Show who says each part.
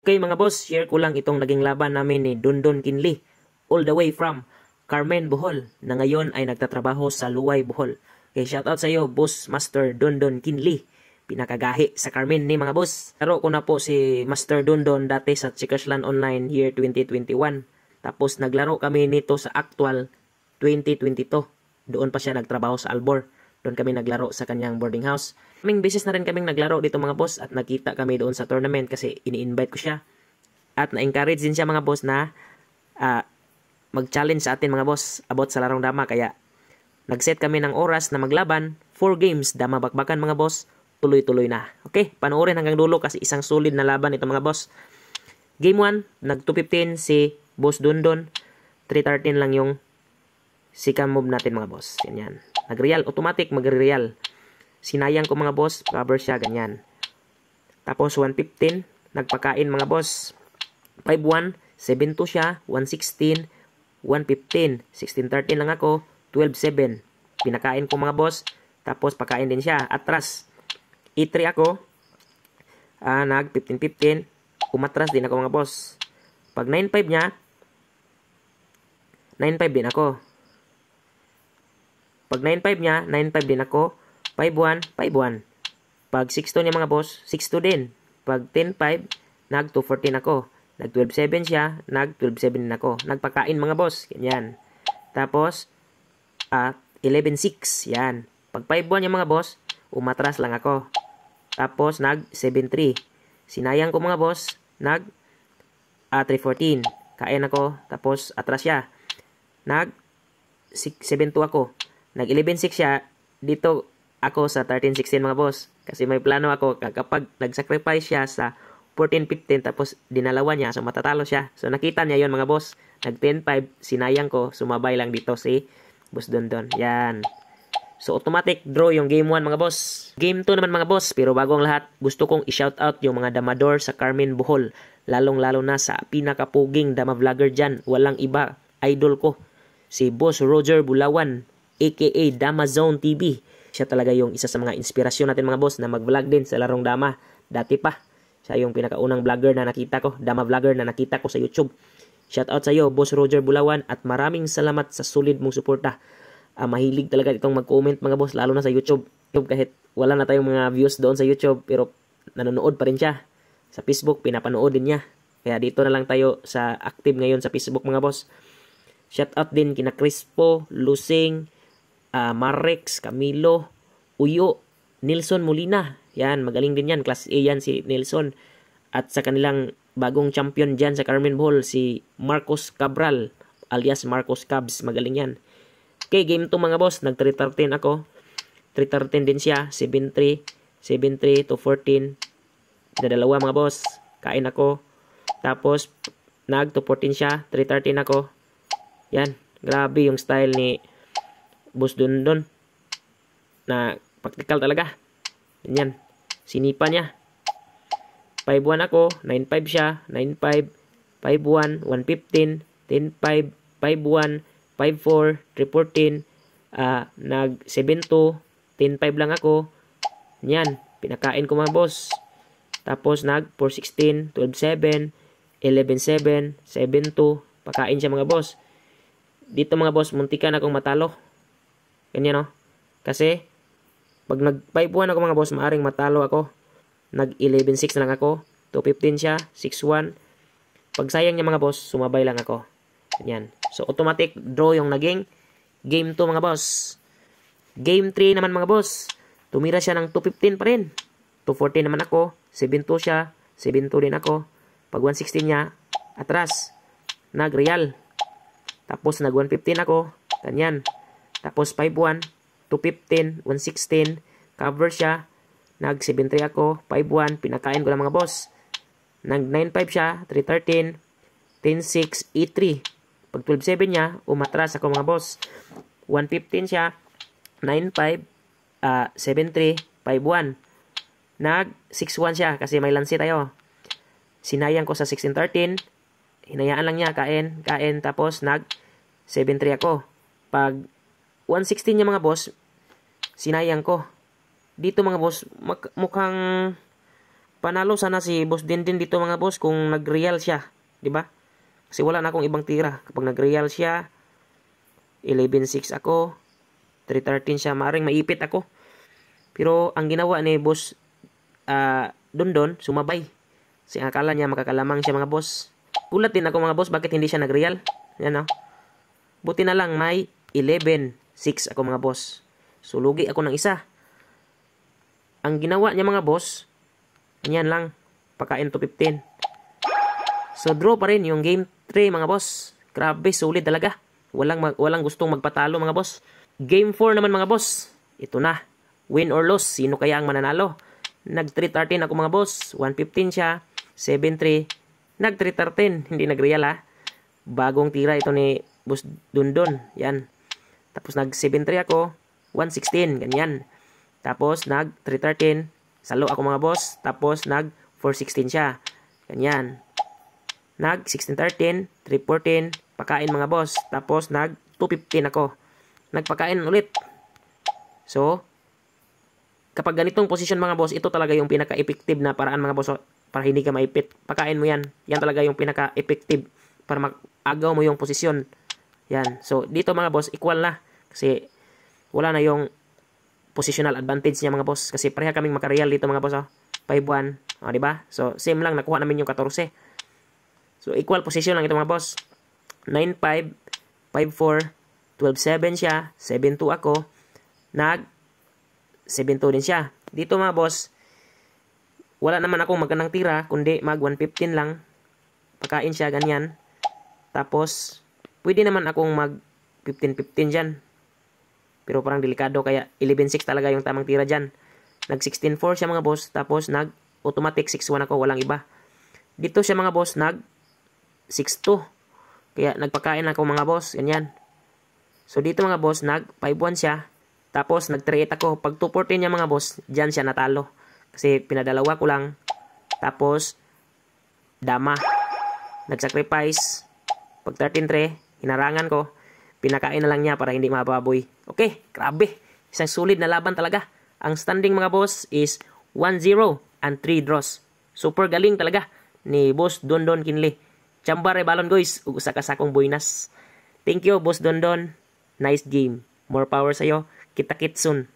Speaker 1: Okay mga boss, share ko lang itong naging laban namin ni Dondon Kinli all the way from Carmen, Bohol na ngayon ay nagtatrabaho sa Luway, Bohol. Okay, shoutout sa iyo, Boss Master Dondon Kinli. Pinakagahi sa Carmen ni mga boss. Laro ko na po si Master Dondon dati sa Chickersland Online year 2021. Tapos naglaro kami nito sa actual 2022. Doon pa siya nagtrabaho sa Albor. Doon kami naglaro sa kanyang boarding house. Kaming beses na rin kaming naglaro dito mga boss at nakita kami doon sa tournament kasi ini-invite ko siya. At na-encourage din siya mga boss na mag-challenge sa atin mga boss about sa larong dama. Kaya nag-set kami ng oras na maglaban. 4 games, dama bakbakan mga boss. Tuloy-tuloy na. Okay, panoorin hanggang dulo kasi isang solid na laban ito mga boss. Game 1, nag-215 si Boss Dondon. 313 lang yung second move natin mga boss. Ganyan. Nag-real, automatic mag-real. Sinayang ko mga boss, cover siya, ganyan. Tapos 115, nagpakain mga boss. 5-1, 7-2 siya, 116, 115, 16-13 lang ako, 12-7. Pinakain ko mga boss, tapos pakain din siya, atras. E3 ako, nag 15-15, umatras din ako mga boss. Pag 9-5 niya, 9-5 din ako. Pag 9-5 niya, 9-5 din ako. 5-1, 5-1. Pag 6-2 niya mga boss, 6-2 din. Pag 10-5, nag 2-14 ako. Nag 12-7 siya, nag 12-7 din ako. Nagpakain mga boss, ganyan. Tapos, 11-6, yan. Pag 5-1 niya mga boss, umatras lang ako. Tapos, nag 7-3. Sinayang ko mga boss, nag 3-14. Kain ako, tapos atras siya. Nag 7-2 ako. Nag 11-6 siya, dito ako sa 13-16 mga boss. Kasi may plano ako kapag nag-sacrifice siya sa 14-15 tapos dinalawa niya, so matatalo siya. So nakita niya yon mga boss. Nag 10-5, sinayang ko, sumabay lang dito si Boss Dondon. Yan. So automatic draw yung game 1 mga boss. Game 2 naman mga boss, pero bago ang lahat, gusto kong i-shoutout yung mga damador sa Carmen, Bohol. Lalong-lalo na sa pinakapuging dama vlogger dyan. Walang iba, idol ko. Si Boss Roger Bulawan, aka Dama Zone TV. Siya talaga yung isa sa mga inspirasyon natin mga boss na mag-vlog din sa larong dama. Dati pa, siya yung pinakaunang vlogger na nakita ko, dama vlogger na nakita ko sa YouTube. Shoutout sa iyo, Boss Roger Bulawan, at maraming salamat sa solid mong suporta. Mahilig talaga itong mag-comment mga boss, lalo na sa YouTube. Kahit wala na tayong mga views doon sa YouTube, pero nanonood pa rin siya. Sa Facebook, pinapanood din niya. Kaya dito na lang tayo sa active ngayon sa Facebook mga boss. Shoutout din kina Crispo, Lusing, Marex, Camilo, Uyo, Nelson Molina. Yan, magaling din yan. Class A yan si Nelson. At sa kanilang bagong champion dyan sa Carmen, Bohol, si Marcos Cabral, alias Marcos Cabs. Magaling yan. Okay, game 2 mga boss. Nag 313 ako. 313 din siya. 7-3. 7-3 to 14. Dalawa mga boss. Kain ako. Tapos, nag 214 siya. 313 ako. Yan. Grabe yung style ni Boss Dondon. Na practical talaga. Yan. Sinipa niya. 5-1 ako. 9-5 siya. 9-5. 5-1. 115. 10-5. 5-1. 5-4. 3-14. Nag 7-2. 10-5 lang ako. Yan. Pinakain ko mga boss. Tapos nag 4-16. 12-7. 11-7. 7-2. Pakain siya mga boss. Dito mga boss, muntikan akong matalo. Ganyan no. Kasi, pag nag 5-1 ako mga boss, maaring matalo ako. Nag 11-6 na lang ako. 2-15 siya. 6-1. Pag sayang niya mga boss, sumabay lang ako. Ganyan. So, automatic draw yung naging game 2 mga boss. Game 3 naman mga boss. Tumira siya ng 2-15 pa rin. 2-14 naman ako. 7-2 siya. 7-2 din ako. Pag 1-16 niya, atras. Nag-real. Tapos nag 1-15 ako. Ganyan. Tapos 5-1. 2-15. 1-16. Cover siya. Nag 7-3 ako. 5-1. Pinakain ko lang mga boss. Nag 9-5 siya. 3-13. 10-6. E3. Pag 12-7 niya, umatras ako mga boss. 1-15 siya. 9-5. 7-3. 5-1. Nag 6-1 siya kasi may lansi tayo. Sinayang ko sa 16-13. Hinayaan lang niya. Kain. Tapos nag 7-3 ako. Pag 1-16 niya mga boss, sinayang ko. Dito mga boss, mukhang Panalo sana si Boss Dindin dito mga boss kung nag-real siya, di ba? Kasi wala na akong ibang tira. Kapag nag-real siya, 11-6 ako, 3-13 siya, maaaring maipit ako. Pero ang ginawa ni Boss Dondon, sumabay. Kasi akala niya makakalamang siya mga boss. Gulat din ako mga boss, bakit hindi siya nag-real? Yan o. Buti na lang may 11-6 ako mga boss. So lugi ako ng isa. Ang ginawa niya mga boss, yan lang, pakain to 15. So draw pa rin yung game 3 mga boss. Grabe, solid talaga. Walang gustong magpatalo mga boss. Game 4 naman mga boss. Ito na. Win or loss, sino kaya ang mananalo? Nag 3-13 ako mga boss. 115 siya. 7-3. Nag 3-13. Hindi nag-real ha. Bagong tira ito ni Boss Dondon. Yan. Tapos nag 7-3 ako. 116. Ganyan. Tapos nag 3-13. Salo ako mga boss. Tapos nag 4-16 siya. Ganyan. Nag 16-13. 3-14. Pakain mga boss. Tapos nag 2-15 ako. Nagpakain ulit. So, kapag ganitong posisyon mga boss, ito talaga yung pinaka-effective na paraan mga boss para hindi ka maipit. Pakain mo yan. Yan talaga yung pinaka-effective para mag-agaw mo yung posisyon. Yan. So, dito mga boss, equal na. Kasi wala na yung positional advantage niya mga boss. Kasi pareha kaming makareal dito mga boss. 5-1. O, diba? So, same lang. Nakuha namin yung 14. So, equal position lang ito mga boss. 9-5, 5-4, 12-7 siya. 7-2 ako. Nag 7-2 din siya. Dito mga boss, wala naman akong magandang tira, kundi mag 115 lang. Pakain siya, ganyan. Tapos, pwede naman akong mag 15-15 dyan. Pero parang delikado, kaya 11-6 talaga yung tamang tira dyan. Nag 16-4 siya mga boss, tapos nag automatic 6-1 ako, walang iba. Dito siya mga boss, nag 6-2. Kaya nagpakain ako mga boss, ganyan. So dito mga boss, nag 5-1 siya. Tapos nag 3-8 ako. Pag 2-14 niya mga boss, dyan siya natalo. Kasi pinadalawa ko lang. Tapos, dama. Nag-sacrifice. Pag 13-3, hinarangan ko. Pinakain na lang niya para hindi mababoy. Okay, grabe. Isang solid na laban talaga. Ang standing mga boss is 1-0 and 3 draws. Super galing talaga ni Boss Dondon Kinli. Chamba balon guys. Usa ka sakong buinas. Thank you Boss Dondon. Nice game. More power sa'yo. Kita-kits soon.